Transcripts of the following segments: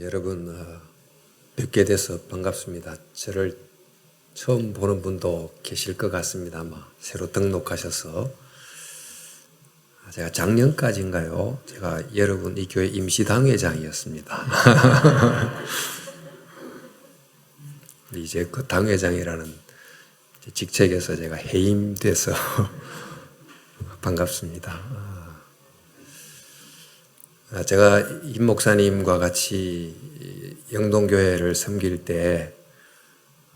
여러분 뵙게 돼서 반갑습니다. 저를 처음 보는 분도 계실 것 같습니다. 아마 새로 등록하셔서 제가 작년까지인가요? 제가 여러분 이 교회 임시당회장이었습니다. 이제 그 당회장이라는 직책에서 제가 해임돼서 반갑습니다. 제가 임 목사님과 같이 영동교회를 섬길 때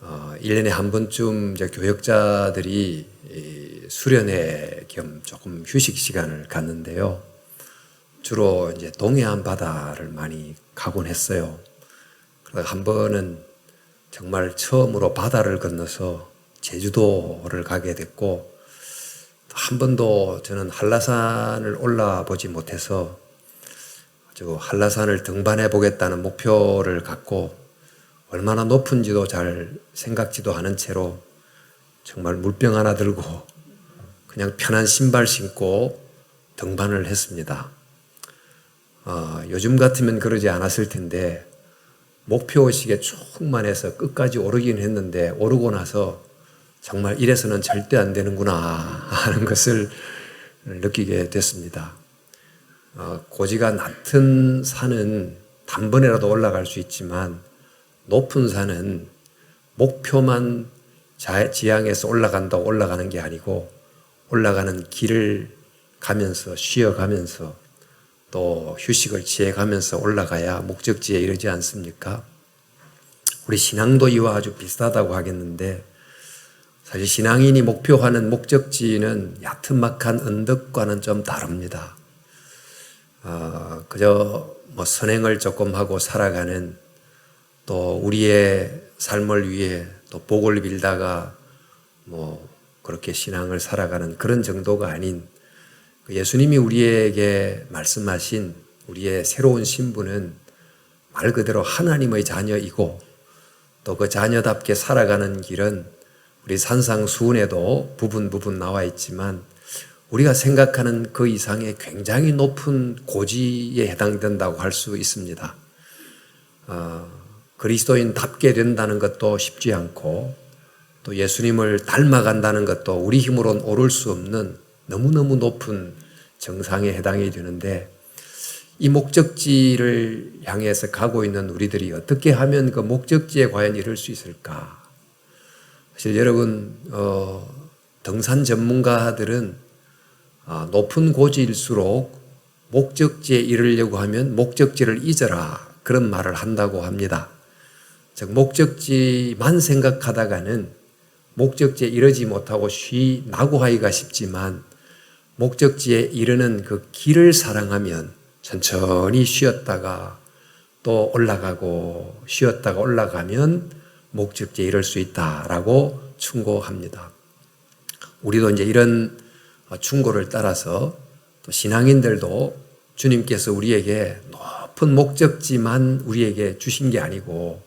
1년에 한 번쯤 이제 교역자들이 수련회 겸 조금 휴식 시간을 갖는데요. 주로 이제 동해안 바다를 많이 가곤 했어요. 그래서 한 번은 정말 처음으로 바다를 건너서 제주도를 가게 됐고, 한 번도 저는 한라산을 올라보지 못해서 한라산을 등반해 보겠다는 목표를 갖고 얼마나 높은지도 잘 생각지도 않은 채로 정말 물병 하나 들고 그냥 편한 신발 신고 등반을 했습니다. 요즘 같으면 그러지 않았을 텐데 목표의식에 충만해서 끝까지 오르긴 했는데, 오르고 나서 정말 이래서는 절대 안 되는구나 하는 것을 느끼게 됐습니다. 고지가 낮은 산은 단번에라도 올라갈 수 있지만 높은 산은 목표만 지향해서 올라간다고 올라가는 게 아니고 올라가는 길을 가면서 쉬어가면서 또 휴식을 취해가면서 올라가야 목적지에 이르지 않습니까? 우리 신앙도 이와 아주 비슷하다고 하겠는데, 사실 신앙인이 목표하는 목적지는 야트막한 언덕과는 좀 다릅니다. 그저 선행을 조금 하고 살아가는, 또 우리의 삶을 위해 또 복을 빌다가 그렇게 신앙을 살아가는 그런 정도가 아닌, 예수님이 우리에게 말씀하신 우리의 새로운 신분은 말 그대로 하나님의 자녀이고, 또 그 자녀답게 살아가는 길은 우리 산상수훈에도 부분 나와 있지만 우리가 생각하는 그 이상의 굉장히 높은 고지에 해당된다고 할 수 있습니다. 그리스도인답게 된다는 것도 쉽지 않고, 또 예수님을 닮아간다는 것도 우리 힘으로는 오를 수 없는 너무너무 높은 정상에 해당이 되는데, 이 목적지를 향해서 가고 있는 우리들이 어떻게 하면 그 목적지에 과연 이를 수 있을까? 사실 여러분, 등산 전문가들은 높은 고지일수록 목적지에 이르려고 하면 목적지를 잊어라, 그런 말을 한다고 합니다. 즉 목적지만 생각하다가는 목적지에 이르지 못하고 나고 하기가 쉽지만, 목적지에 이르는 그 길을 사랑하면 천천히 쉬었다가 또 올라가고 쉬었다가 올라가면 목적지에 이를 수 있다라고 충고합니다. 우리도 이제 이런 충고를 따라서 또 신앙인들도 주님께서 우리에게 높은 목적지만 우리에게 주신 게 아니고,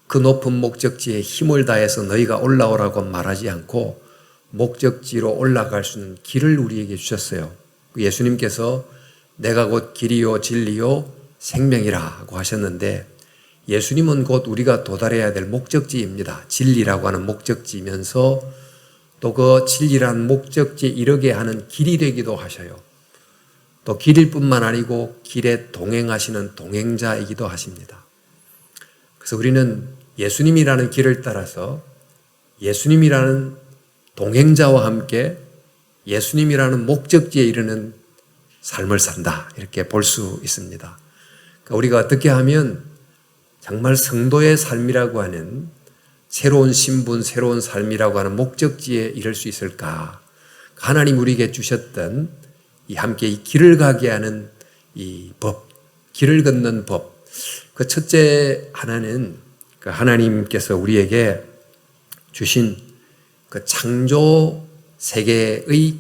그 높은 목적지에 힘을 다해서 너희가 올라오라고 말하지 않고 목적지로 올라갈 수 있는 길을 우리에게 주셨어요. 예수님께서 내가 곧 길이요 진리요 생명이라고 하셨는데, 예수님은 곧 우리가 도달해야 될 목적지입니다. 진리라고 하는 목적지이면서 또 그 진리라는 목적지에 이르게 하는 길이 되기도 하셔요. 또 길일 뿐만 아니고 길에 동행하시는 동행자이기도 하십니다. 그래서 우리는 예수님이라는 길을 따라서 예수님이라는 동행자와 함께 예수님이라는 목적지에 이르는 삶을 산다, 이렇게 볼 수 있습니다. 그러니까 우리가 어떻게 하면 정말 성도의 삶이라고 하는 새로운 신분, 새로운 삶이라고 하는 목적지에 이를 수 있을까? 하나님 우리에게 주셨던 함께 이 길을 가게 하는 이 법, 길을 걷는 법. 그 첫째 하나는 그 하나님께서 우리에게 주신 그 창조 세계의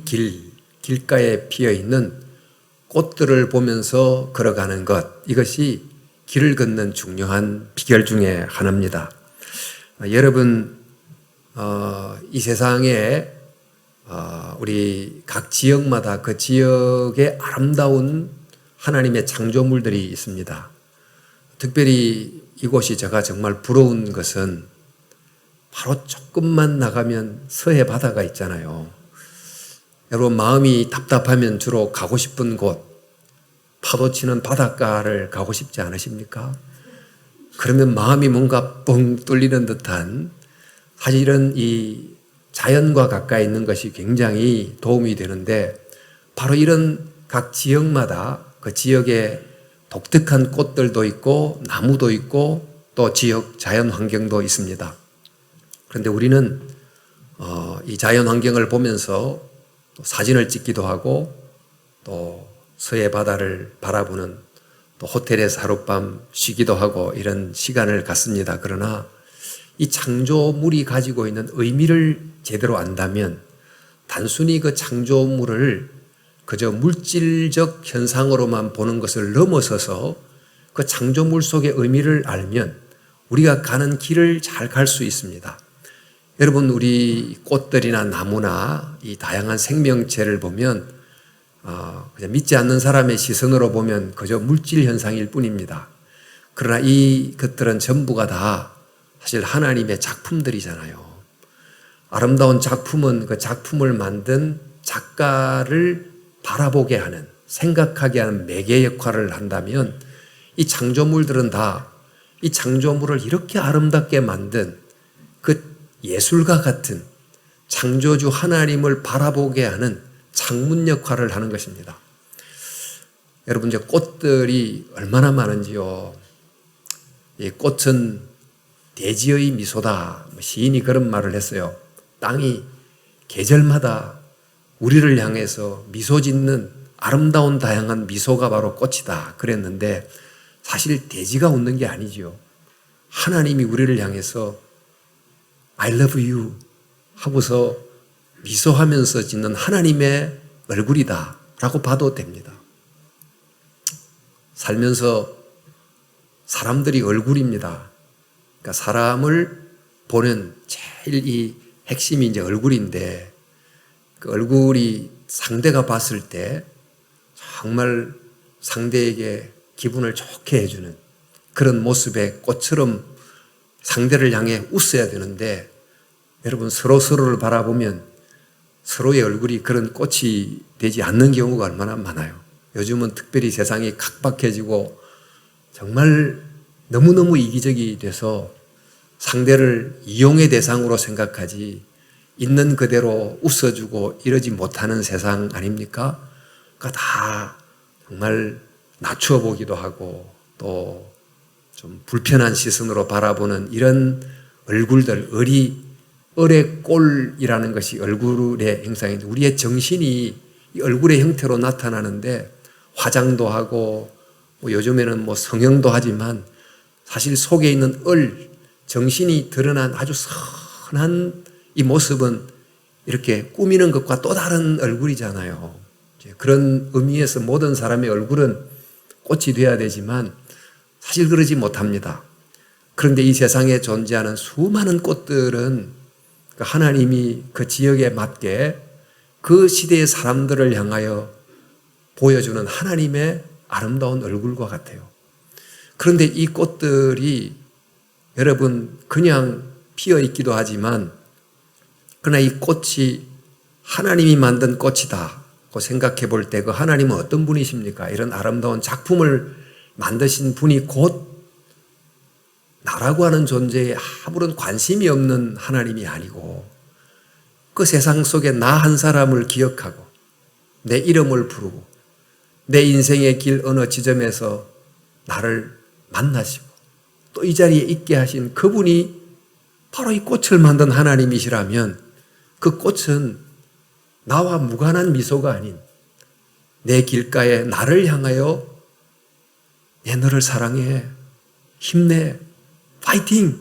길가에 피어 있는 꽃들을 보면서 걸어가는 것, 이것이 길을 걷는 중요한 비결 중에 하나입니다. 여러분, 이 세상에 우리 각 지역마다 그 지역의 아름다운 하나님의 창조물들이 있습니다. 특별히 이곳이 제가 정말 부러운 것은 바로 조금만 나가면 서해 바다가 있잖아요. 여러분 마음이 답답하면 주로 가고 싶은 곳, 파도 치는 바닷가를 가고 싶지 않으십니까? 그러면 마음이 뭔가 뻥 뚫리는 듯한, 사실은 이 자연과 가까이 있는 것이 굉장히 도움이 되는데, 바로 이런 각 지역마다 그 지역에 독특한 꽃들도 있고 나무도 있고 또 지역 자연 환경도 있습니다. 그런데 우리는 이 자연 환경을 보면서 또 사진을 찍기도 하고 또 서해 바다를 바라보는 또 호텔에서 하룻밤 쉬기도 하고 이런 시간을 갖습니다. 그러나 이 창조물이 가지고 있는 의미를 제대로 안다면 단순히 그 창조물을 그저 물질적 현상으로만 보는 것을 넘어서서 그 창조물 속의 의미를 알면 우리가 가는 길을 잘 갈 수 있습니다. 여러분, 우리 꽃들이나 나무나 이 다양한 생명체를 보면 그냥 믿지 않는 사람의 시선으로 보면 그저 물질 현상일 뿐입니다. 그러나 이 것들은 전부가 다 사실 하나님의 작품들이잖아요. 아름다운 작품은 그 작품을 만든 작가를 바라보게 하는, 생각하게 하는 매개 역할을 한다면 이 창조물들은 다 이 창조물을 이렇게 아름답게 만든 그 예술가 같은 창조주 하나님을 바라보게 하는 창문 역할을 하는 것입니다. 여러분, 이제 꽃들이 얼마나 많은지요. 이 꽃은 대지의 미소다. 시인이 그런 말을 했어요. 땅이 계절마다 우리를 향해서 미소 짓는 아름다운 다양한 미소가 바로 꽃이다 그랬는데, 사실 대지가 웃는 게 아니죠. 하나님이 우리를 향해서 I love you 하고서 미소하면서 짓는 하나님의 얼굴이다 라고 봐도 됩니다. 살면서 사람들이 얼굴입니다. 그러니까 사람을 보는 제일 이 핵심이 이제 얼굴인데, 그 얼굴이 상대가 봤을 때 정말 상대에게 기분을 좋게 해주는 그런 모습의 꽃처럼 상대를 향해 웃어야 되는데, 여러분 서로를 바라보면 서로의 얼굴이 그런 꽃이 되지 않는 경우가 얼마나 많아요. 요즘은 특별히 세상이 각박해지고 정말 너무너무 이기적이 돼서 상대를 이용의 대상으로 생각하지 있는 그대로 웃어주고 이러지 못하는 세상 아닙니까? 그러니까 다 정말 낮추어 보기도 하고 또 좀 불편한 시선으로 바라보는 이런 얼굴들, 을의 꼴이라는 것이 얼굴의 형상인데, 우리의 정신이 이 얼굴의 형태로 나타나는데 화장도 하고 요즘에는 성형도 하지만 사실 속에 있는 정신이 드러난 아주 선한 이 모습은 이렇게 꾸미는 것과 또 다른 얼굴이잖아요. 그런 의미에서 모든 사람의 얼굴은 꽃이 되어야 되지만 사실 그러지 못합니다. 그런데 이 세상에 존재하는 수많은 꽃들은 하나님이 그 지역에 맞게 그 시대의 사람들을 향하여 보여주는 하나님의 아름다운 얼굴과 같아요. 그런데 이 꽃들이 여러분 그냥 피어 있기도 하지만, 그러나 이 꽃이 하나님이 만든 꽃이다 고 생각해 볼 때 그 하나님은 어떤 분이십니까? 이런 아름다운 작품을 만드신 분이 곧 나라고 하는 존재에 아무런 관심이 없는 하나님이 아니고, 그 세상 속에 나 한 사람을 기억하고 내 이름을 부르고 내 인생의 길 어느 지점에서 나를 만나시고 또 이 자리에 있게 하신 그분이 바로 이 꽃을 만든 하나님이시라면, 그 꽃은 나와 무관한 미소가 아닌 내 길가에 나를 향하여 내 너를 사랑해, 힘내, 파이팅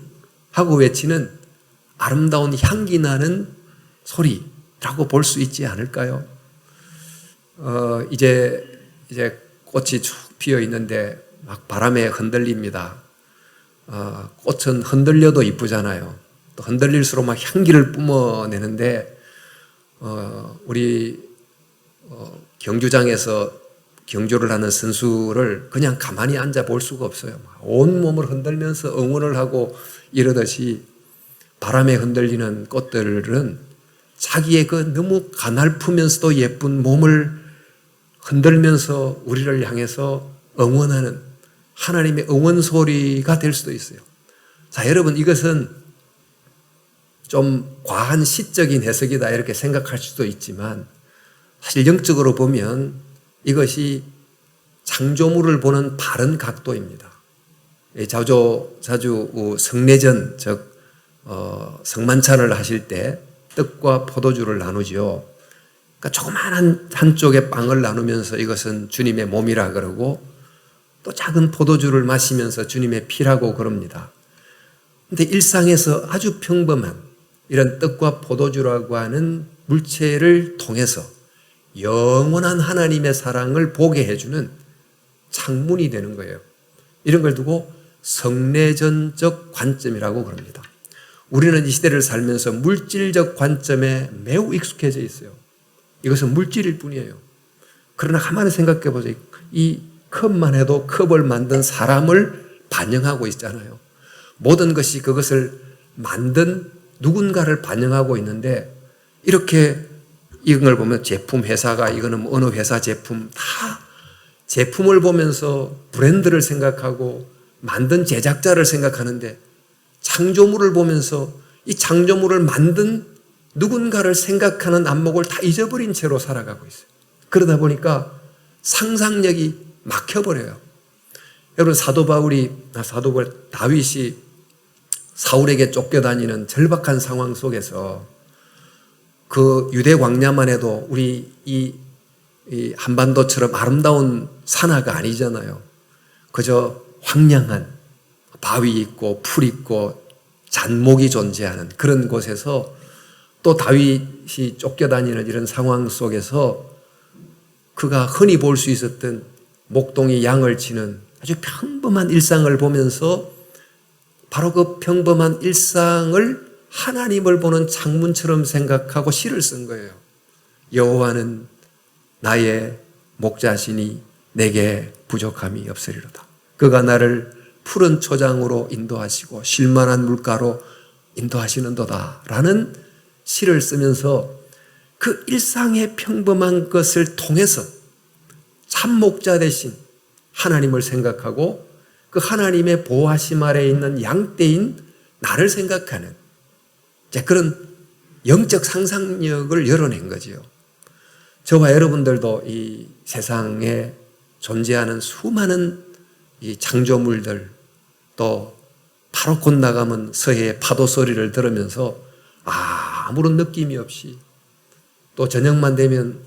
하고 외치는 아름다운 향기 나는 소리라고 볼 수 있지 않을까요? 이제 꽃이 쭉 피어 있는데 막 바람에 흔들립니다. 꽃은 흔들려도 이쁘잖아요. 또 흔들릴수록 막 향기를 뿜어내는데, 우리 경주장에서 경주를 하는 선수를 그냥 가만히 앉아 볼 수가 없어요. 온몸을 흔들면서 응원을 하고 이러듯이 바람에 흔들리는 꽃들은 자기의 그 너무 가냘프면서도 예쁜 몸을 흔들면서 우리를 향해서 응원하는 하나님의 응원 소리가 될 수도 있어요. 자, 여러분, 이것은 좀 과한 시적인 해석이다 이렇게 생각할 수도 있지만 사실 영적으로 보면 이것이 창조물을 보는 바른 각도입니다. 자주 성례전, 즉 성만찬을 하실 때 떡과 포도주를 나누죠. 그러니까 조그마한 한쪽에 빵을 나누면서 이것은 주님의 몸이라 그러고 또 작은 포도주를 마시면서 주님의 피라고 그럽니다. 그런데 일상에서 아주 평범한 이런 떡과 포도주라고 하는 물체를 통해서 영원한 하나님의 사랑을 보게 해주는 창문이 되는 거예요. 이런 걸 두고 성례전적 관점이라고 그럽니다. 우리는 이 시대를 살면서 물질적 관점에 매우 익숙해져 있어요. 이것은 물질일 뿐이에요. 그러나 가만히 생각해 보세요. 이 컵만 해도 컵을 만든 사람을 반영하고 있잖아요. 모든 것이 그것을 만든 누군가를 반영하고 있는데 이렇게 이런 걸 보면 제품 회사가 이거는 어느 회사 제품 다 제품을 보면서 브랜드를 생각하고 만든 제작자를 생각하는데 창조물을 보면서 이 창조물을 만든 누군가를 생각하는 안목을 다 잊어버린 채로 살아가고 있어요. 그러다 보니까 상상력이 막혀버려요. 여러분, 사도 다윗이 사울에게 쫓겨다니는 절박한 상황 속에서 그 유대 광야만 해도 우리 이 한반도처럼 아름다운 산하가 아니잖아요. 그저 황량한 바위 있고 풀 있고 잔목이 존재하는 그런 곳에서 또 다윗이 쫓겨다니는 이런 상황 속에서 그가 흔히 볼 수 있었던 목동이 양을 치는 아주 평범한 일상을 보면서 바로 그 평범한 일상을 하나님을 보는 창문처럼 생각하고 시를 쓴 거예요. 여호와는 나의 목자시니 내게 부족함이 없으리로다. 그가 나를 푸른 초장으로 인도하시고 쉴만한 물가로 인도하시는도다 라는 시를 쓰면서 그 일상의 평범한 것을 통해서 참 목자 대신 하나님을 생각하고 그 하나님의 보호하심 아래에 있는 양떼인 나를 생각하는 그런 영적 상상력을 열어낸 거지요. 저와 여러분들도 이 세상에 존재하는 수많은 이 창조물들 또 바로 곧 나가면 서해의 파도 소리를 들으면서 아무런 느낌이 없이 또 저녁만 되면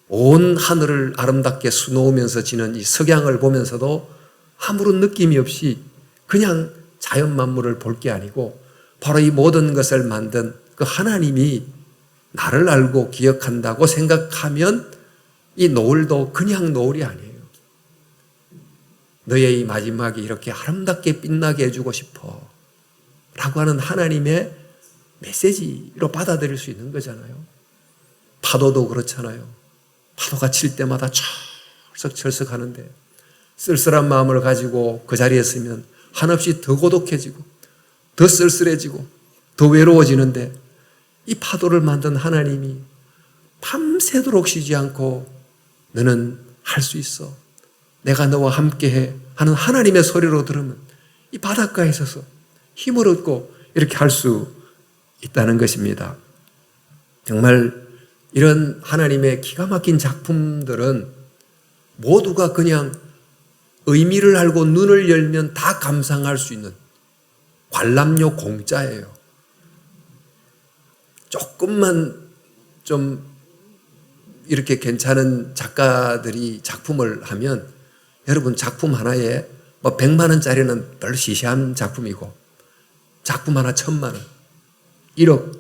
온 하늘을 아름답게 수놓으면서 지는 이 석양을 보면서도 아무런 느낌이 없이 그냥 자연 만물을 볼 게 아니고 바로 이 모든 것을 만든 그 하나님이 나를 알고 기억한다고 생각하면 이 노을도 그냥 노을이 아니에요. 너의 이 마지막이 이렇게 아름답게 빛나게 해주고 싶어 라고 하는 하나님의 메시지로 받아들일 수 있는 거잖아요. 파도도 그렇잖아요. 파도가 칠 때마다 철썩철썩 하는데 쓸쓸한 마음을 가지고 그 자리에 있으면 한없이 더 고독해지고 더 쓸쓸해지고 더 외로워지는데 이 파도를 만든 하나님이 밤새도록 쉬지 않고 너는 할 수 있어. 내가 너와 함께해 하는 하나님의 소리로 들으면 이 바닷가에 있어서 힘을 얻고 이렇게 할 수 있다는 것입니다. 정말 이런 하나님의 기가 막힌 작품들은 모두가 그냥 의미를 알고 눈을 열면 다 감상할 수 있는 관람료 공짜예요. 조금만 좀 이렇게 괜찮은 작가들이 작품을 하면 여러분 작품 하나에 100만 원짜리는 별로 시시한 작품이고 작품 하나 1000만 원, 1억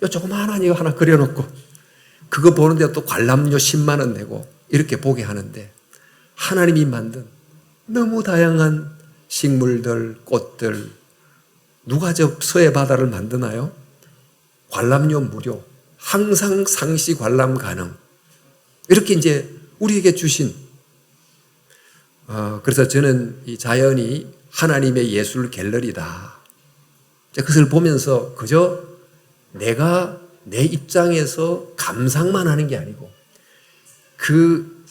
요 조그마한 이거 하나 그려놓고 그거 보는데 또 관람료 10만 원 내고 이렇게 보게 하는데 하나님이 만든 너무 다양한 식물들, 꽃들 누가 저 서해 바다를 만드나요? 관람료 무료, 항상 상시 관람 가능 이렇게 이제 우리에게 주신 그래서 저는 이 자연이 하나님의 예술 갤러리다. 그것을 보면서 그저 내가 내 입장에서 감상만 하는 게 아니고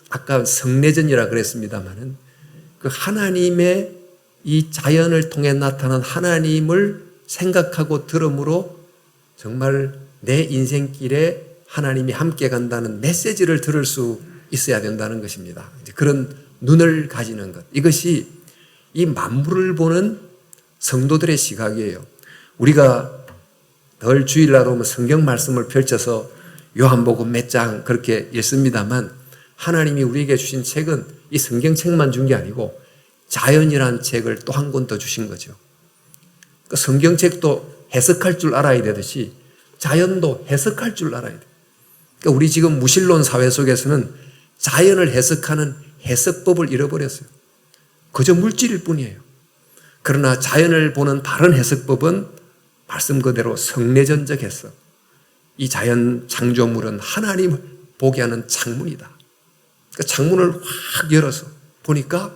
아까 성례전이라 그랬습니다마는 그 하나님의 이 자연을 통해 나타난 하나님을 생각하고 들음으로 정말 내 인생길에 하나님이 함께 간다는 메시지를 들을 수 있어야 된다는 것입니다. 그런 눈을 가지는 것. 이것이 이 만물을 보는 성도들의 시각이에요. 우리가 늘 주일날 오면 성경 말씀을 펼쳐서 요한복음 몇 장 그렇게 읽습니다만 하나님이 우리에게 주신 책은 이 성경책만 준 게 아니고 자연이라는 책을 또 한 권 더 주신 거죠. 그 성경책도 해석할 줄 알아야 되듯이 자연도 해석할 줄 알아야 돼요. 그러니까 우리 지금 무신론 사회 속에서는 자연을 해석하는 해석법을 잃어버렸어요. 그저 물질일 뿐이에요. 그러나 자연을 보는 바른 해석법은 말씀 그대로 성례전적 해석. 이 자연 창조물은 하나님을 보게 하는 창문이다. 그러니까 창문을 확 열어서 보니까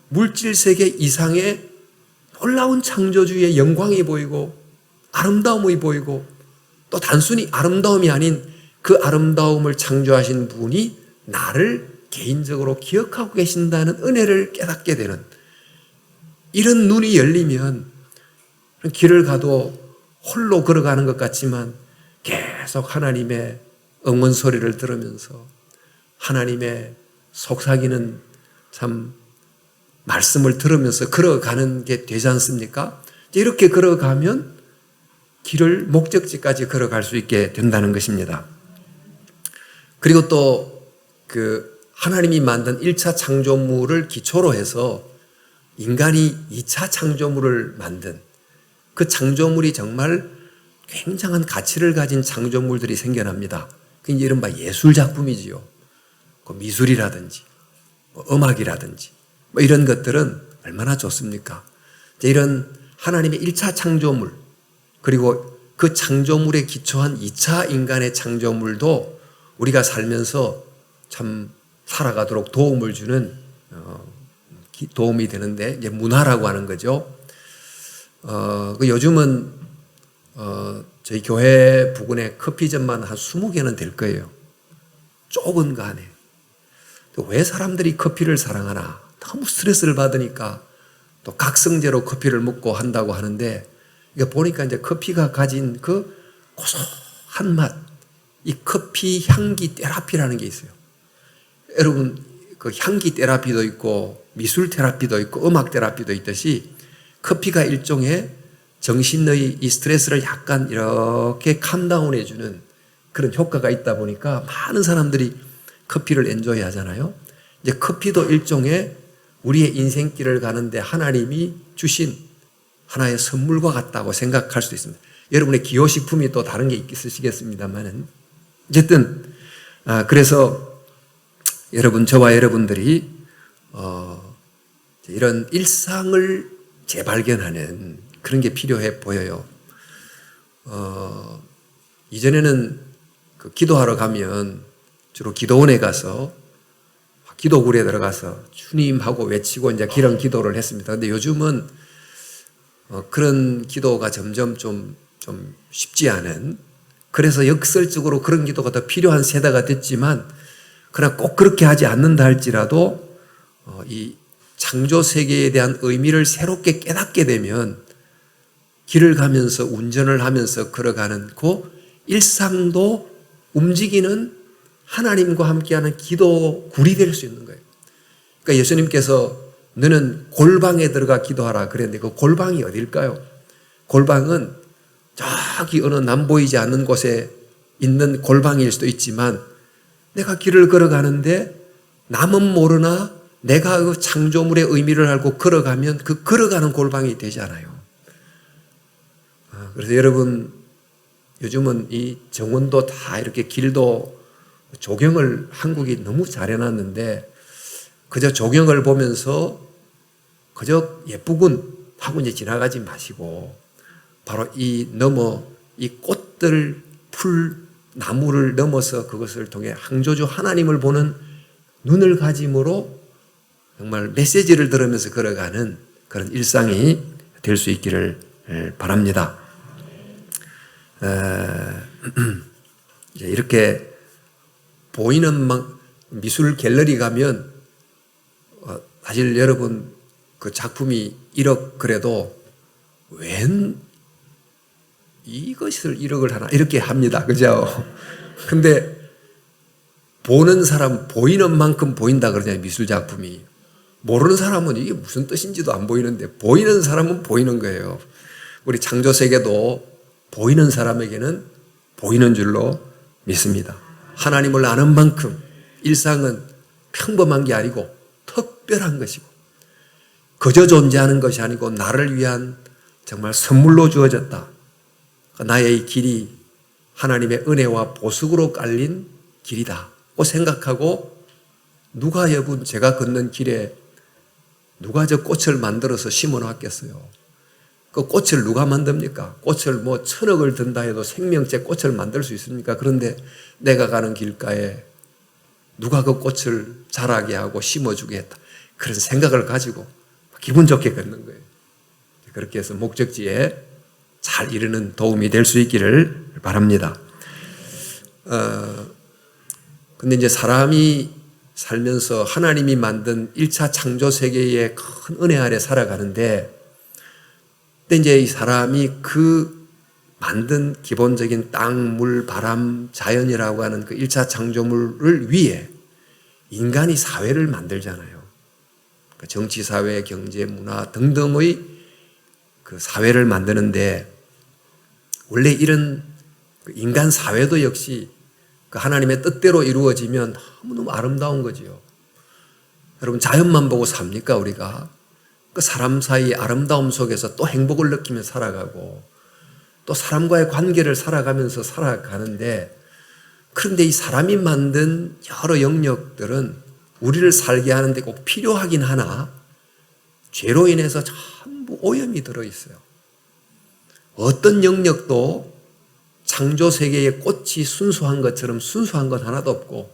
물질 세계 이상의 놀라운 창조주의 영광이 보이고 아름다움이 보이고 또 단순히 아름다움이 아닌 그 아름다움을 창조하신 분이 나를 개인적으로 기억하고 계신다는 은혜를 깨닫게 되는 이런 눈이 열리면 길을 가도 홀로 걸어가는 것 같지만 계속 하나님의 응원 소리를 들으면서 하나님의 속삭이는 참 말씀을 들으면서 걸어가는 게 되지 않습니까? 이렇게 걸어가면 길을 목적지까지 걸어갈 수 있게 된다는 것입니다. 그리고 또 하나님이 만든 1차 창조물을 기초로 해서 인간이 2차 창조물을 만든 그 창조물이 정말 굉장한 가치를 가진 창조물들이 생겨납니다. 그게 이른바 예술작품이지요. 미술이라든지 음악이라든지 이런 것들은 얼마나 좋습니까? 이런 하나님의 1차 창조물 그리고 그 창조물에 기초한 2차 인간의 창조물도 우리가 살면서 참 살아가도록 도움을 주는 도움이 되는데 이제 문화라고 하는 거죠. 요즘은 저희 교회 부근에 커피점만 한 20개는 될 거예요. 좁은 거 안에. 왜 사람들이 커피를 사랑하나? 너무 스트레스를 받으니까 또 각성제로 커피를 먹고 한다고 하는데 이거 보니까 이제 커피가 가진 그 고소한 맛, 이 커피 향기 테라피라는 게 있어요. 여러분 그 향기 테라피도 있고 미술 테라피도 있고 음악 테라피도 있듯이 커피가 일종의 정신의 이 스트레스를 약간 이렇게 캄다운 해주는 그런 효과가 있다 보니까 많은 사람들이 커피를 엔조이 하잖아요. 이제 커피도 일종의 우리의 인생길을 가는데 하나님이 주신 하나의 선물과 같다고 생각할 수도 있습니다. 여러분의 기호식품이 또 다른 게 있으시겠습니다만은 어쨌든 그래서 여러분 저와 여러분들이 이런 일상을 재발견하는 그런 게 필요해 보여요. 이전에는 기도하러 가면 주로 기도원에 가서 기도굴에 들어가서 주님하고 외치고 이제 그런 기도를 했습니다. 근데 요즘은 그런 기도가 점점 좀 쉽지 않은, 그래서 역설적으로 그런 기도가 더 필요한 세대가 됐지만 그러나 꼭 그렇게 하지 않는다 할지라도 이 창조 세계에 대한 의미를 새롭게 깨닫게 되면 길을 가면서 운전을 하면서 걸어가는 그 일상도 움직이는 하나님과 함께하는 기도굴이 될 수 있는 거예요. 그러니까 예수님께서 너는 골방에 들어가 기도하라 그랬는데 그 골방이 어딜까요? 골방은 저기 어느 남 보이지 않는 곳에 있는 골방일 수도 있지만 내가 길을 걸어가는데 남은 모르나 내가 그 창조물의 의미를 알고 걸어가면 그 걸어가는 골방이 되잖아요. 그래서 여러분 요즘은 이 정원도 다 이렇게 길도 조경을 한국이 너무 잘 해놨는데 그저 조경을 보면서 그저 예쁘군 하고 이제 지나가지 마시고 바로 이 꽃들, 풀, 나무를 넘어서 그것을 통해 창조주 하나님을 보는 눈을 가짐으로 정말 메시지를 들으면서 걸어가는 그런 일상이 될 수 있기를 바랍니다. 이렇게 보이는 미술 갤러리 가면 사실 여러분 그 작품이 1억 그래도 웬 이것을 1억을 하나 이렇게 합니다. 그죠? 근데 보는 사람 보이는 만큼 보인다 그러잖아요. 미술 작품이. 모르는 사람은 이게 무슨 뜻인지도 안 보이는데 보이는 사람은 보이는 거예요. 우리 창조 세계도 보이는 사람에게는 보이는 줄로 믿습니다. 하나님을 아는 만큼 일상은 평범한 게 아니고 특별한 것이고 그저 존재하는 것이 아니고 나를 위한 정말 선물로 주어졌다. 나의 길이 하나님의 은혜와 보석으로 깔린 길이다 고 생각하고 누가 여분 제가 걷는 길에 누가 저 꽃을 만들어서 심어 놨겠어요. 그 꽃을 누가 만듭니까? 꽃을 뭐 1000억을 든다 해도 생명체 꽃을 만들 수 있습니까? 그런데 내가 가는 길가에 누가 그 꽃을 자라게 하고 심어주게 했다. 그런 생각을 가지고 기분 좋게 걷는 거예요. 그렇게 해서 목적지에 잘 이르는 도움이 될 수 있기를 바랍니다. 근데 이제 사람이 살면서 하나님이 만든 1차 창조 세계의 큰 은혜 아래 살아가는데, 근데 이제 이 사람이 그 만든 기본적인 땅, 물, 바람, 자연이라고 하는 그 1차 창조물을 위해 인간이 사회를 만들잖아요. 정치, 사회, 경제, 문화 등등의 그 사회를 만드는데, 원래 이런 인간 사회도 역시 그 하나님의 뜻대로 이루어지면 너무너무 아름다운 거지요. 여러분, 자연만 보고 삽니까, 우리가? 그 사람 사이의 아름다움 속에서 또 행복을 느끼며 살아가고, 또 사람과의 관계를 살아가면서 살아가는데, 그런데 이 사람이 만든 여러 영역들은 우리를 살게 하는데 꼭 필요하긴 하나, 죄로 인해서 전부 오염이 들어있어요. 어떤 영역도 창조 세계의 꽃이 순수한 것처럼 순수한 것 하나도 없고,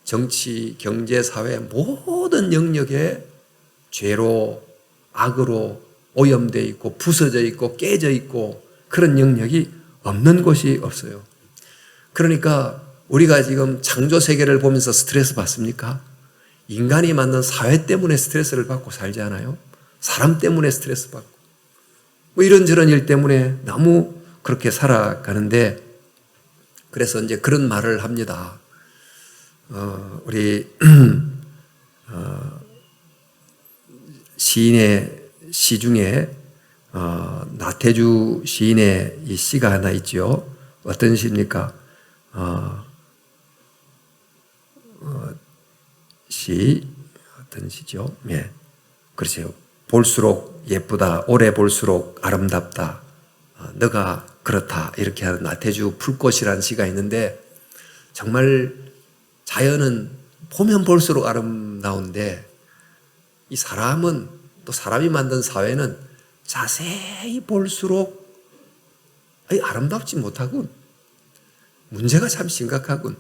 정치, 경제, 사회 모든 영역에 죄로, 악으로 오염되어 있고 부서져 있고 깨져 있고 그런 영역이 없는 곳이 없어요. 그러니까 우리가 지금 창조 세계를 보면서 스트레스 받습니까? 인간이 만든 사회 때문에 스트레스를 받고 살지 않아요? 사람 때문에 스트레스 받고 뭐 이런저런 일 때문에 너무 그렇게 살아가는데, 그래서 이제 그런 말을 합니다. 우리 시인의 시 중에 나태주 시인의 이 시가 하나 있죠. 어떤 시입니까? 어떤 시죠? 예, 그렇죠. 볼수록 예쁘다, 오래 볼수록 아름답다, 너가 그렇다, 이렇게 하는 나태주 풀꽃이라는 시가 있는데, 정말 자연은 보면 볼수록 아름다운데 이 사람은, 또 사람이 만든 사회는 자세히 볼수록 아름답지 못하군, 문제가 참 심각하군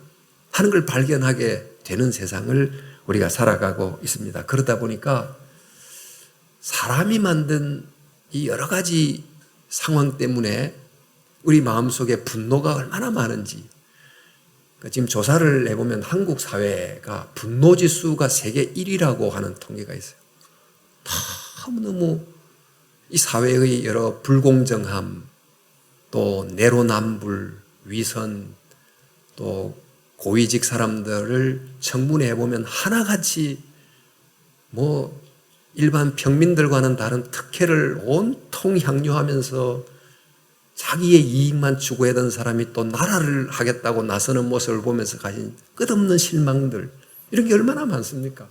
하는 걸 발견하게 되는 세상을 우리가 살아가고 있습니다. 그러다 보니까 사람이 만든 이 여러 가지 상황 때문에 우리 마음속에 분노가 얼마나 많은지, 지금 조사를 해보면 한국 사회가 분노 지수가 세계 1위라고 하는 통계가 있어요. 너무너무 이 사회의 여러 불공정함, 또 내로남불, 위선, 또 고위직 사람들을 청문회 해보면 하나같이 뭐 일반 평민들과는 다른 특혜를 온통 향유하면서 자기의 이익만 추구하던 사람이 또 나라를 하겠다고 나서는 모습을 보면서 가진 끝없는 실망들, 이런 게 얼마나 많습니까?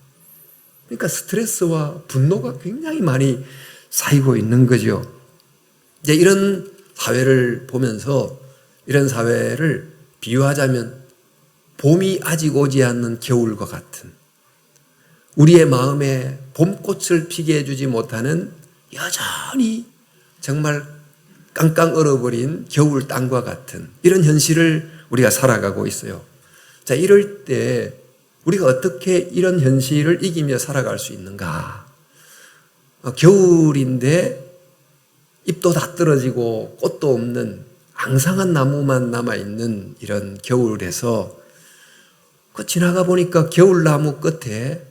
그러니까 스트레스와 분노가 굉장히 많이 쌓이고 있는 거죠. 이제 이런 사회를 보면서, 이런 사회를 비유하자면 봄이 아직 오지 않는 겨울과 같은, 우리의 마음에 봄꽃을 피게 해주지 못하는 여전히 정말 깡깡 얼어버린 겨울 땅과 같은 이런 현실을 우리가 살아가고 있어요. 자, 이럴 때 우리가 어떻게 이런 현실을 이기며 살아갈 수 있는가? 겨울인데 잎도 다 떨어지고 꽃도 없는 앙상한 나무만 남아있는 이런 겨울에서 지나가 보니까 겨울나무 끝에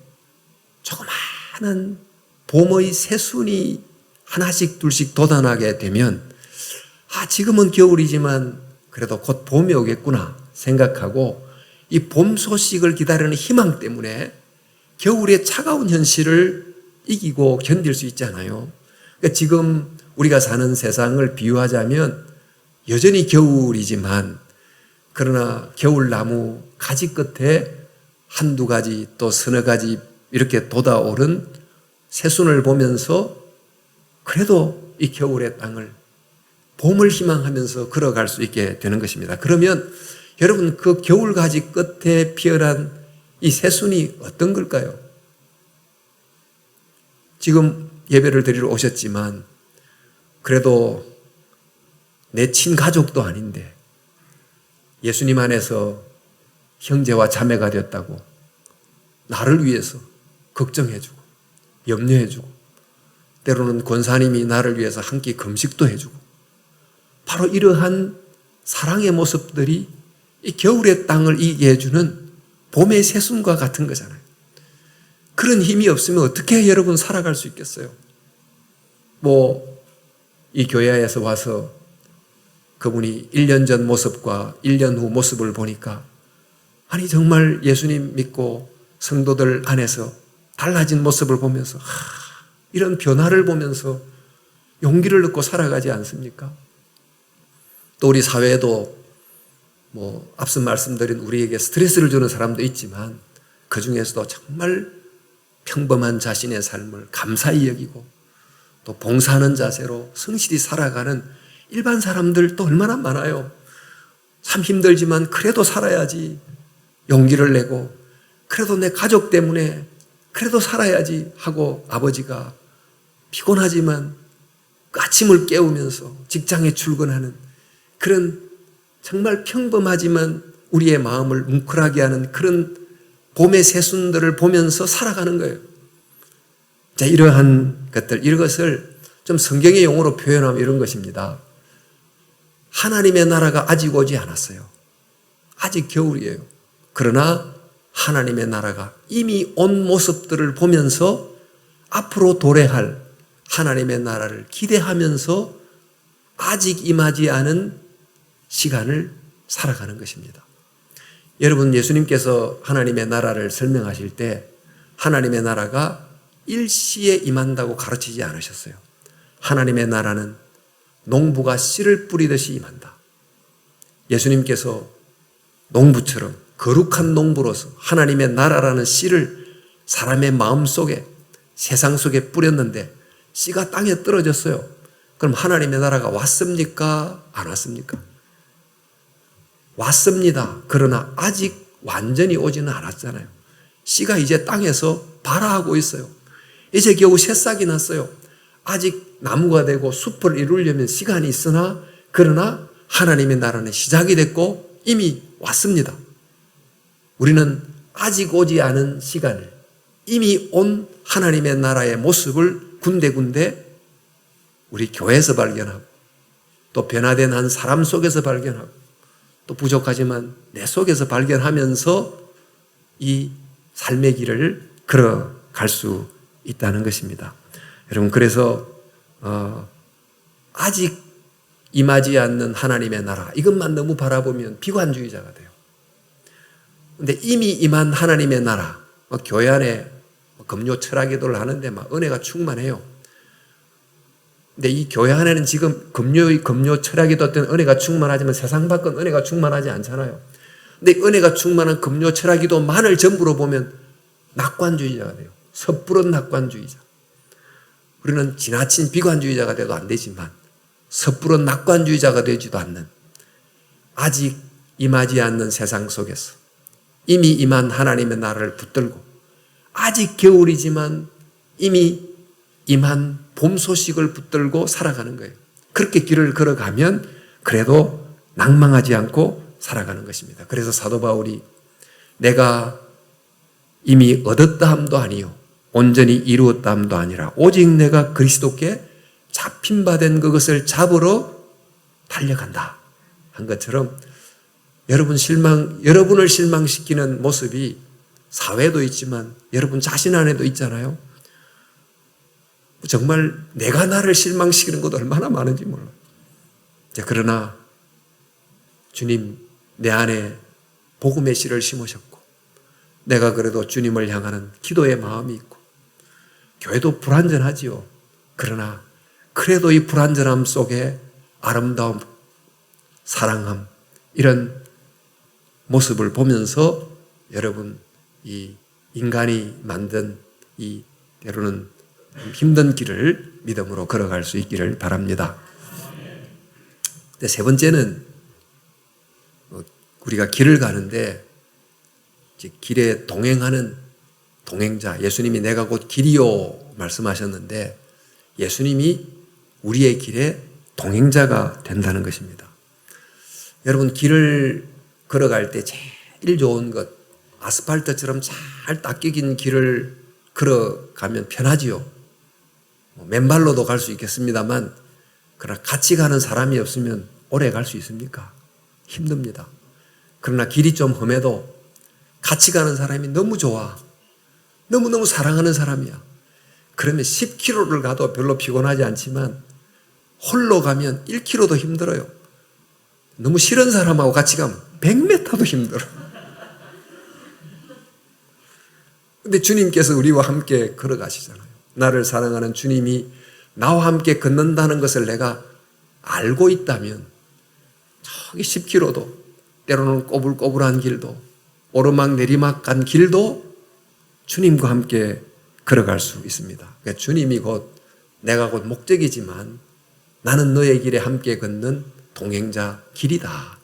조그마한 봄의 새순이 하나씩 둘씩 돋아나게 되면 지금은 겨울이지만 그래도 곧 봄이 오겠구나 생각하고 이 봄 소식을 기다리는 희망 때문에 겨울의 차가운 현실을 이기고 견딜 수 있잖아요. 그러니까 지금 우리가 사는 세상을 비유하자면 여전히 겨울이지만 그러나 겨울나무 가지 끝에 한두 가지 또 서너 가지 이렇게 돋아오른 새순을 보면서 그래도 이 겨울의 땅을 봄을 희망하면서 걸어갈 수 있게 되는 것입니다. 그러면 여러분 그 겨울가지 끝에 피어난 이 새순이 어떤 걸까요? 지금 예배를 드리러 오셨지만 그래도 내 친가족도 아닌데 예수님 안에서 형제와 자매가 되었다고 나를 위해서 걱정해주고 염려해주고 때로는 권사님이 나를 위해서 한 끼 금식도 해주고 바로 이러한 사랑의 모습들이 이 겨울의 땅을 이기게 해주는 봄의 새순과 같은 거잖아요. 그런 힘이 없으면 어떻게 여러분 살아갈 수 있겠어요? 이 교회에서 와서 그분이 1년 전 모습과 1년 후 모습을 보니까 정말 예수님 믿고 성도들 안에서 달라진 모습을 보면서 이런 변화를 보면서 용기를 얻고 살아가지 않습니까? 또 우리 사회에도 앞서 말씀드린 우리에게 스트레스를 주는 사람도 있지만 그 중에서도 정말 평범한 자신의 삶을 감사히 여기고 또 봉사하는 자세로 성실히 살아가는 일반 사람들도 얼마나 많아요. 참 힘들지만 그래도 살아야지 용기를 내고 그래도 내 가족 때문에 그래도 살아야지 하고 아버지가 피곤하지만 아침을 깨우면서 직장에 출근하는 그런 정말 평범하지만 우리의 마음을 뭉클하게 하는 그런 봄의 새순들을 보면서 살아가는 거예요. 자, 이러한 것들, 이것을 좀 성경의 용어로 표현하면 이런 것입니다. 하나님의 나라가 아직 오지 않았어요. 아직 겨울이에요. 그러나 하나님의 나라가 이미 온 모습들을 보면서 앞으로 도래할 하나님의 나라를 기대하면서 아직 임하지 않은 시간을 살아가는 것입니다. 여러분, 예수님께서 하나님의 나라를 설명하실 때 하나님의 나라가 일시에 임한다고 가르치지 않으셨어요. 하나님의 나라는 농부가 씨를 뿌리듯이 임한다. 예수님께서 농부처럼 거룩한 농부로서 하나님의 나라라는 씨를 사람의 마음 속에 세상 속에 뿌렸는데 씨가 땅에 떨어졌어요. 그럼 하나님의 나라가 왔습니까? 안 왔습니까? 왔습니다. 그러나 아직 완전히 오지는 않았잖아요. 씨가 이제 땅에서 발아하고 있어요. 이제 겨우 새싹이 났어요. 아직 나무가 되고 숲을 이루려면 시간이 있으나 그러나 하나님의 나라는 시작이 됐고 이미 왔습니다. 우리는 아직 오지 않은 시간을 이미 온 하나님의 나라의 모습을 군데군데 우리 교회에서 발견하고 또 변화된 한 사람 속에서 발견하고 또 부족하지만 내 속에서 발견하면서 이 삶의 길을 걸어갈 수 있다는 것입니다. 여러분, 그래서 아직 임하지 않는 하나님의 나라 이것만 너무 바라보면 비관주의자가 돼요. 그런데 이미 임한 하나님의 나라, 교회 안에 금요 철학기도를 하는데 막 은혜가 충만해요. 근데 이 교회 안에는 지금 금요 철학기도 때는 은혜가 충만하지만 세상 밖은 은혜가 충만하지 않잖아요. 근데 은혜가 충만한 금요 철학기도만을 전부로 보면 낙관주의자가 돼요. 섣부른 낙관주의자. 우리는 지나친 비관주의자가 돼도 안 되지만 섣부른 낙관주의자가 되지도 않는 아직 임하지 않는 세상 속에서 이미 임한 하나님의 나라를 붙들고 아직 겨울이지만 이미 임한 봄 소식을 붙들고 살아가는 거예요. 그렇게 길을 걸어가면 그래도 낭망하지 않고 살아가는 것입니다. 그래서 사도 바울이 내가 이미 얻었다 함도 아니요 온전히 이루었다 함도 아니라 오직 내가 그리스도께 잡힌 바 된 그것을 잡으러 달려간다 한 것처럼 여러분을 실망시키는 모습이 사회도 있지만 여러분 자신 안에도 있잖아요. 정말 내가 나를 실망시키는 것도 얼마나 많은지 몰라. 그러나 주님 내 안에 복음의 씨를 심으셨고 내가 그래도 주님을 향하는 기도의 마음이 있고 교회도 불완전하지요. 그러나 그래도 이 불완전함 속에 아름다움, 사랑함 이런 모습을 보면서 여러분 이 인간이 만든 이 때로는 힘든 길을 믿음으로 걸어갈 수 있기를 바랍니다. 세 번째는 우리가 길을 가는데 길에 동행하는 동행자, 예수님이 내가 곧 길이요 말씀하셨는데 예수님이 우리의 길에 동행자가 된다는 것입니다. 여러분 길을 걸어갈 때 제일 좋은 것, 아스팔트처럼 잘 닦여진 길을 걸어가면 편하지요. 맨발로도 갈 수 있겠습니다만 그러나 같이 가는 사람이 없으면 오래 갈 수 있습니까? 힘듭니다. 그러나 길이 좀 험해도 같이 가는 사람이 너무 좋아. 너무너무 사랑하는 사람이야. 그러면 10km를 가도 별로 피곤하지 않지만 홀로 가면 1km도 힘들어요. 너무 싫은 사람하고 같이 가면 100m도 힘들어. 근데 주님께서 우리와 함께 걸어가시잖아요. 나를 사랑하는 주님이 나와 함께 걷는다는 것을 내가 알고 있다면 저기 10km도 때로는 꼬불꼬불한 길도 오르막 내리막 간 길도 주님과 함께 걸어갈 수 있습니다. 그러니까 주님이 내가 곧 목적이지만 나는 너의 길에 함께 걷는 동행자 길이다.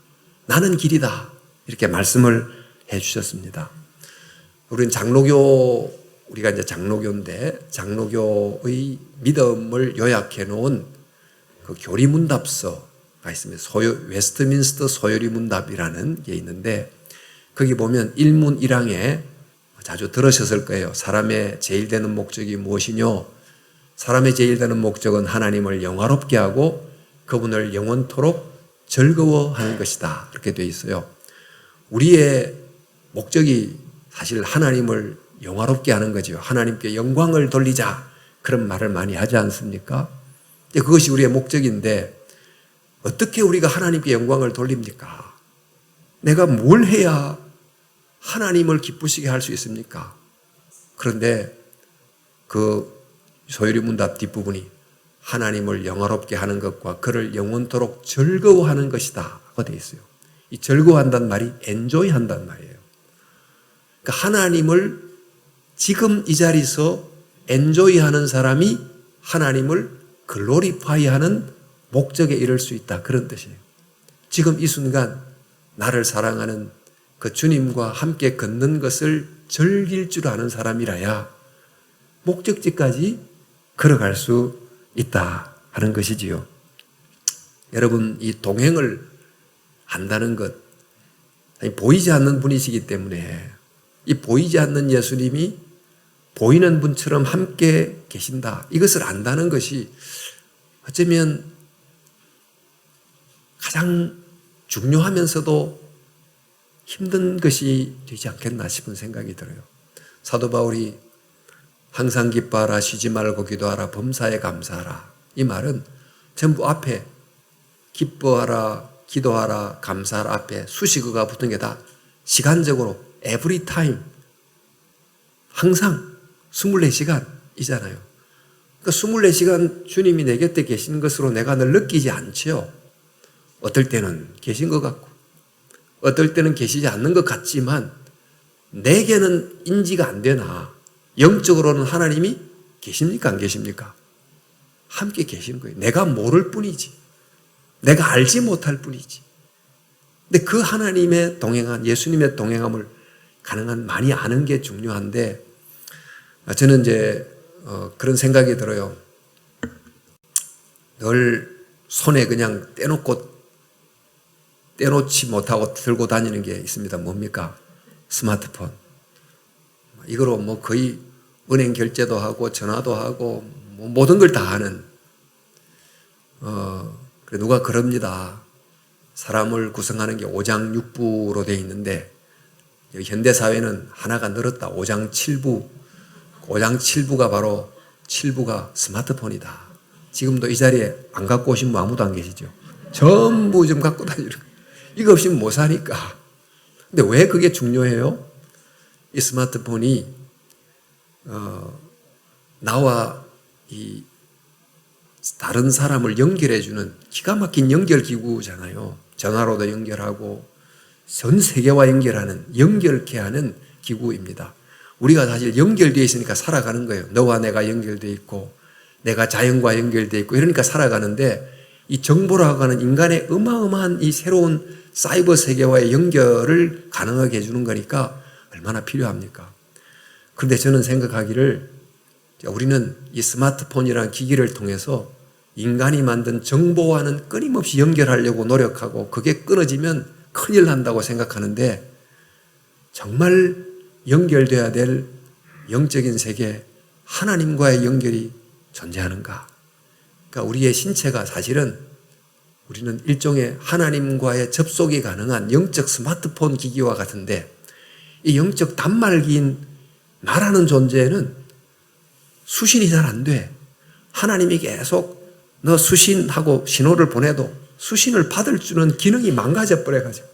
나는 길이다. 이렇게 말씀을 해 주셨습니다. 우리는 우리가 이제 장로교인데 장로교의 믿음을 요약해 놓은 그 교리문답서가 있습니다. 웨스트민스터 소요리문답이라는 게 있는데 거기 보면 1문 1항에 자주 들으셨을 거예요. 사람의 제일 되는 목적이 무엇이뇨? 사람의 제일 되는 목적은 하나님을 영화롭게 하고 그분을 영원토록 즐거워하는 것이다. 이렇게 되어 있어요. 우리의 목적이 사실 하나님을 영화롭게 하는 거죠. 하나님께 영광을 돌리자. 그런 말을 많이 하지 않습니까? 그것이 우리의 목적인데 어떻게 우리가 하나님께 영광을 돌립니까? 내가 뭘 해야 하나님을 기쁘시게 할 수 있습니까? 그런데 그 소요리문답 뒷부분이 하나님을 영화롭게 하는 것과 그를 영원토록 즐거워하는 것이다 하고 되어 있어요. 이 즐거워한다는 말이 엔조이 한다는 말이에요. 그러니까 하나님을 지금 이 자리에서 엔조이 하는 사람이 하나님을 글로리파이 하는 목적에 이를 수 있다. 그런 뜻이에요. 지금 이 순간 나를 사랑하는 그 주님과 함께 걷는 것을 즐길 줄 아는 사람이라야 목적지까지 걸어갈 수 있다 하는 것이지요. 여러분 이 동행을 한다는 것 보이지 않는 분이시기 때문에 이 보이지 않는 예수님이 보이는 분처럼 함께 계신다. 이것을 안다는 것이 어쩌면 가장 중요하면서도 힘든 것이 되지 않겠나 싶은 생각이 들어요. 사도 바울이 항상 기뻐하라, 쉬지 말고 기도하라, 범사에 감사하라. 이 말은 전부 앞에 기뻐하라, 기도하라, 감사하라 앞에 수식어가 붙은 게 다 시간적으로 every time 항상 24시간이잖아요. 그러니까 24시간 주님이 내 곁에 계신 것으로 내가 늘 느끼지 않죠. 어떨 때는 계신 것 같고 어떨 때는 계시지 않는 것 같지만 내게는 인지가 안 되나 영적으로는 하나님이 계십니까? 안 계십니까? 함께 계시는 거예요. 내가 모를 뿐이지. 내가 알지 못할 뿐이지. 근데 그 하나님의 동행한 예수님의 동행함을 가능한 많이 아는 게 중요한데 저는 이제 그런 생각이 들어요. 늘 손에 그냥 떼놓지 못하고 들고 다니는 게 있습니다. 뭡니까? 스마트폰. 이거로 뭐 거의 은행 결제도 하고 전화도 하고 뭐 모든 걸 다 하는 그래 누가 그럽니다. 사람을 구성하는 게 오장육부로 되어 있는데 현대 사회는 하나가 늘었다. 오장칠부. 오장칠부가 바로 칠부가 스마트폰이다. 지금도 이 자리에 안 갖고 오신 분 아무도 안 계시죠. 전부 좀 갖고 다니는 거예요. 이거 없이는 못 사니까. 근데 왜 그게 중요해요? 이 스마트폰이 나와 이 다른 사람을 연결해주는 기가 막힌 연결기구잖아요. 전화로도 연결하고 전 세계와 연결하는, 연결케 하는 기구입니다. 우리가 사실 연결되어 있으니까 살아가는 거예요. 너와 내가 연결되어 있고 내가 자연과 연결되어 있고 이러니까 살아가는데, 이 정보라고 하는 인간의 어마어마한 이 새로운 사이버 세계와의 연결을 가능하게 해주는 거니까 얼마나 필요합니까? 그런데 저는 생각하기를 우리는 이 스마트폰이라는 기기를 통해서 인간이 만든 정보와는 끊임없이 연결하려고 노력하고 그게 끊어지면 큰일 난다고 생각하는데, 정말 연결돼야 될 영적인 세계, 하나님과의 연결이 존재하는가? 그러니까 우리의 신체가 사실은 우리는 일종의 하나님과의 접속이 가능한 영적 스마트폰 기기와 같은데, 이 영적 단말기인 나라는 존재는 수신이 잘 안 돼. 하나님이 계속 너 수신하고 신호를 보내도 수신을 받을 주는 기능이 망가져 버려가지고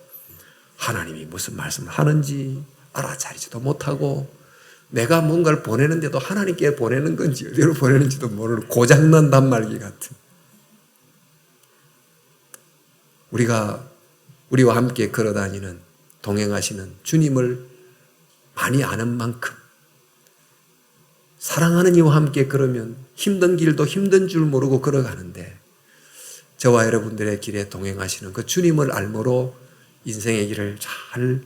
하나님이 무슨 말씀을 하는지 알아차리지도 못하고, 내가 뭔가를 보내는데도 하나님께 보내는 건지 어디로 보내는지도 모르는 고장난 단말기 같은, 우리와 함께 걸어다니는, 동행하시는 주님을 많이 아는 만큼 사랑하는 이와 함께 걸으면 힘든 길도 힘든 줄 모르고 걸어가는데, 저와 여러분들의 길에 동행하시는 그 주님을 알므로 인생의 길을 잘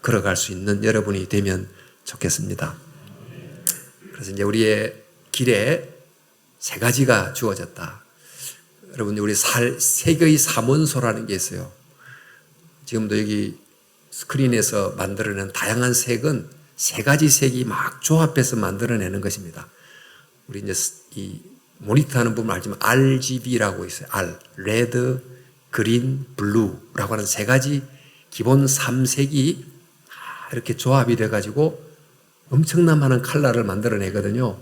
걸어갈 수 있는 여러분이 되면 좋겠습니다. 그래서 이제 우리의 길에 세 가지가 주어졌다. 여러분, 우리 세계의 삼원소라는 게 있어요. 지금도 여기 스크린에서 만들어낸 다양한 색은 세 가지 색이 막 조합해서 만들어내는 것입니다. 우리 이제 이 모니터하는 부분 알지만 RGB라고 있어요. 레드, 그린, 블루라고 하는 세 가지 기본 3색이 이렇게 조합이 돼가지고 엄청난 많은 컬러를 만들어내거든요.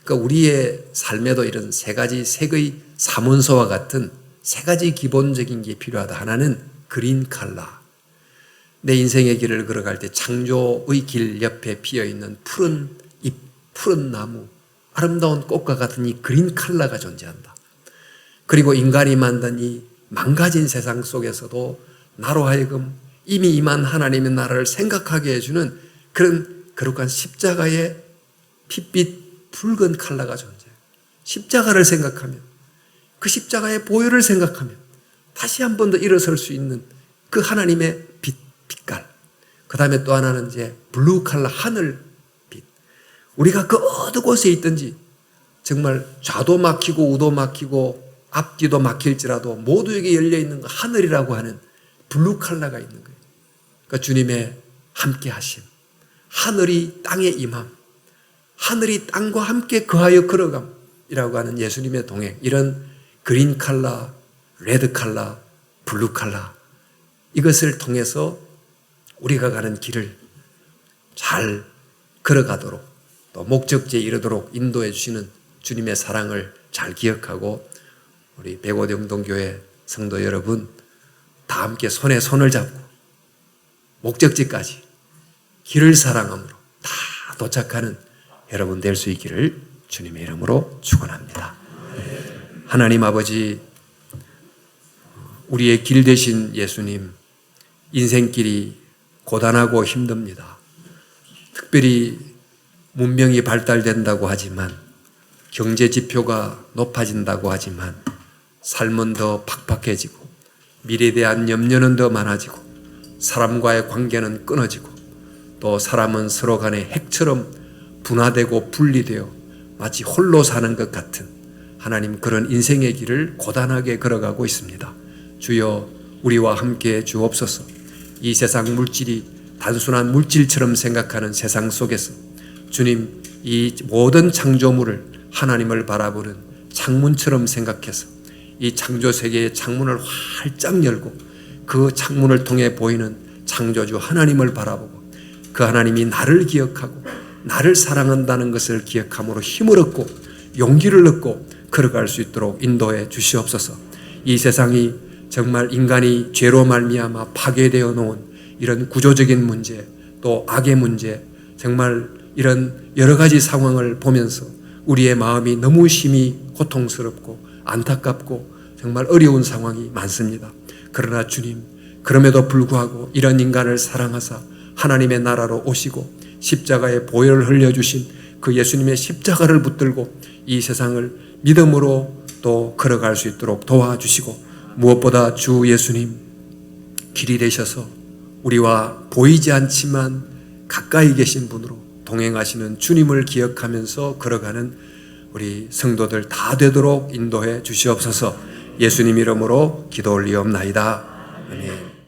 그러니까 우리의 삶에도 이런 세 가지 색의 삼원소와 같은 세 가지 기본적인 게 필요하다. 하나는 그린 컬러. 내 인생의 길을 걸어갈 때 창조의 길 옆에 피어있는 푸른 잎, 푸른 나무, 아름다운 꽃과 같은 이 그린 컬러가 존재한다. 그리고 인간이 만든 이 망가진 세상 속에서도 나로 하여금 이미 임한 하나님의 나라를 생각하게 해주는 그런 거룩한 십자가의 핏빛 붉은 컬러가 존재해요. 십자가를 생각하면, 그 십자가의 보혈을 생각하면 다시 한 번 더 일어설 수 있는 그 하나님의 빛깔. 그 다음에 또 하나는 이제 블루 컬러, 하늘빛. 우리가 그 어느 곳에 있든지 정말 좌도 막히고 우도 막히고 앞뒤도 막힐지라도 모두에게 열려있는 하늘이라고 하는 블루 컬러가 있는 거예요. 그러니까 주님의 함께 하심, 하늘이 땅에 임함, 하늘이 땅과 함께 거하여 걸어감이라고 하는 예수님의 동행, 이런 그린 컬러, 레드 컬러, 블루 컬러, 이것을 통해서 우리가 가는 길을 잘 걸어가도록 또 목적지에 이르도록 인도해 주시는 주님의 사랑을 잘 기억하고, 우리 백오영동교회 성도 여러분 다 함께 손에 손을 잡고 목적지까지 길을 사랑함으로 다 도착하는 여러분 될 수 있기를 주님의 이름으로 축원합니다. 하나님 아버지, 우리의 길 되신 예수님, 인생길이 고단하고 힘듭니다. 특별히 문명이 발달된다고 하지만, 경제 지표가 높아진다고 하지만 삶은 더 팍팍해지고 미래에 대한 염려는 더 많아지고 사람과의 관계는 끊어지고 또 사람은 서로 간에 핵처럼 분화되고 분리되어 마치 홀로 사는 것 같은 하나님, 그런 인생의 길을 고단하게 걸어가고 있습니다. 주여, 우리와 함께 주옵소서. 이 세상 물질이 단순한 물질처럼 생각하는 세상 속에서 주님, 이 모든 창조물을 하나님을 바라보는 창문처럼 생각해서 이 창조 세계의 창문을 활짝 열고 그 창문을 통해 보이는 창조주 하나님을 바라보고 그 하나님이 나를 기억하고 나를 사랑한다는 것을 기억함으로 힘을 얻고 용기를 얻고 걸어갈 수 있도록 인도해 주시옵소서. 이 세상이 정말 인간이 죄로 말미암아 파괴되어 놓은 이런 구조적인 문제, 또 악의 문제, 정말 이런 여러 가지 상황을 보면서 우리의 마음이 너무 심히 고통스럽고 안타깝고 정말 어려운 상황이 많습니다. 그러나 주님, 그럼에도 불구하고 이런 인간을 사랑하사 하나님의 나라로 오시고 십자가의 보혈을 흘려주신 그 예수님의 십자가를 붙들고 이 세상을 믿음으로 또 걸어갈 수 있도록 도와주시고, 무엇보다 주 예수님 길이 되셔서 우리와 보이지 않지만 가까이 계신 분으로 동행하시는 주님을 기억하면서 걸어가는 우리 성도들 다 되도록 인도해 주시옵소서. 예수님 이름으로 기도 올리옵나이다. 아멘.